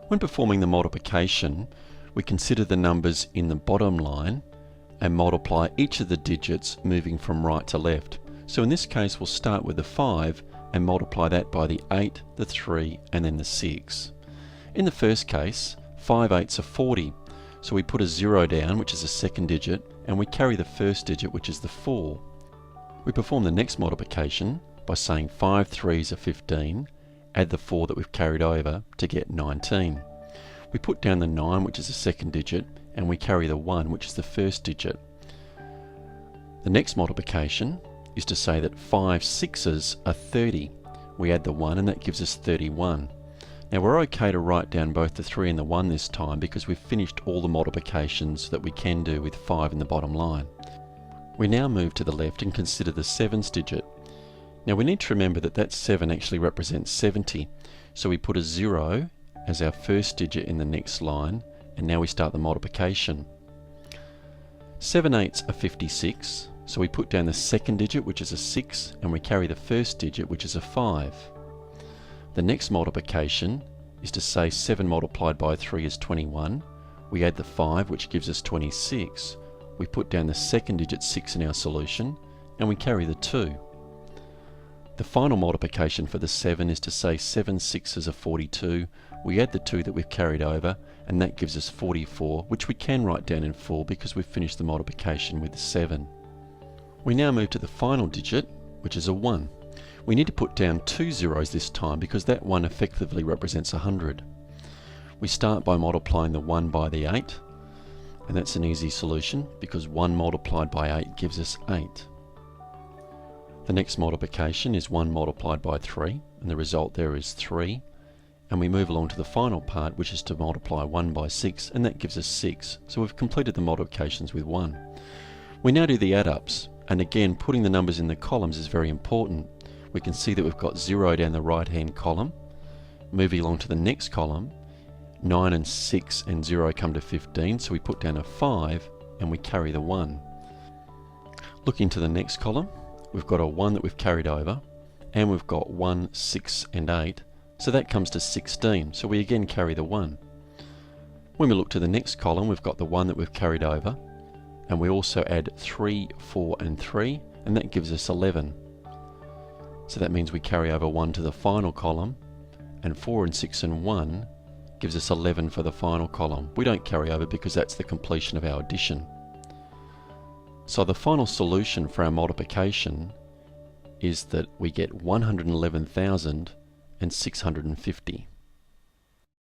When performing the multiplication, we consider the numbers in the bottom line and multiply each of the digits moving from right to left. So in this case we'll start with the 5 and multiply that by the 8, the 3 and then the 6. In the first case, 5 8s are 40, so we put a 0 down, which is the second digit, and we carry the first digit, which is the 4. We perform the next multiplication by saying 5 3s are 15, add the 4 that we've carried over to get 19. We put down the 9, which is the second digit, and we carry the 1, which is the first digit. The next multiplication is to say that 5 6s are 30. We add the 1 and that gives us 31. Now we're okay to write down both the 3 and the 1 this time because we've finished all the multiplications that we can do with 5 in the bottom line. We now move to the left and consider the 7's digit. Now we need to remember that that 7 actually represents 70, so we put a 0 as our first digit in the next line, and now we start the multiplication. 7 8s are 56, so we put down the second digit, which is a 6, and we carry the first digit, which is a 5. The next multiplication is to say 7 multiplied by 3 is 21. We add the 5, which gives us 26. We put down the second digit 6 in our solution, and we carry the 2. The final multiplication for the 7 is to say 7 6s are 42. We add the 2 that we've carried over, and that gives us 44, which we can write down in full because we've finished the multiplication with the 7. We now move to the final digit, which is a 1. We need to put down 2 zeros this time because that 1 effectively represents 100. We start by multiplying the 1 by the 8, and that's an easy solution because 1 multiplied by 8 gives us 8. The next multiplication is 1 multiplied by 3, and the result there is 3. And we move along to the final part, which is to multiply 1 by 6, and that gives us 6. So we've completed the multiplications with 1. We now do the add-ups, and again putting the numbers in the columns is very important. We can see that we've got 0 down the right hand column. Moving along to the next column, 9 and 6 and 0 come to 15, so we put down a 5 and we carry the 1. Looking to the next column, we've got a 1 that we've carried over, and we've got 1, 6 and 8, so that comes to 16, so we again carry the 1. When we look to the next column, we've got the 1 that we've carried over, and we also add 3, 4 and 3, and that gives us 11. So that means we carry over 1 to the final column, and 4 and 6 and 1 gives us 11 for the final column. We don't carry over because that's the completion of our addition. So the final solution for our multiplication is that we get 111,650.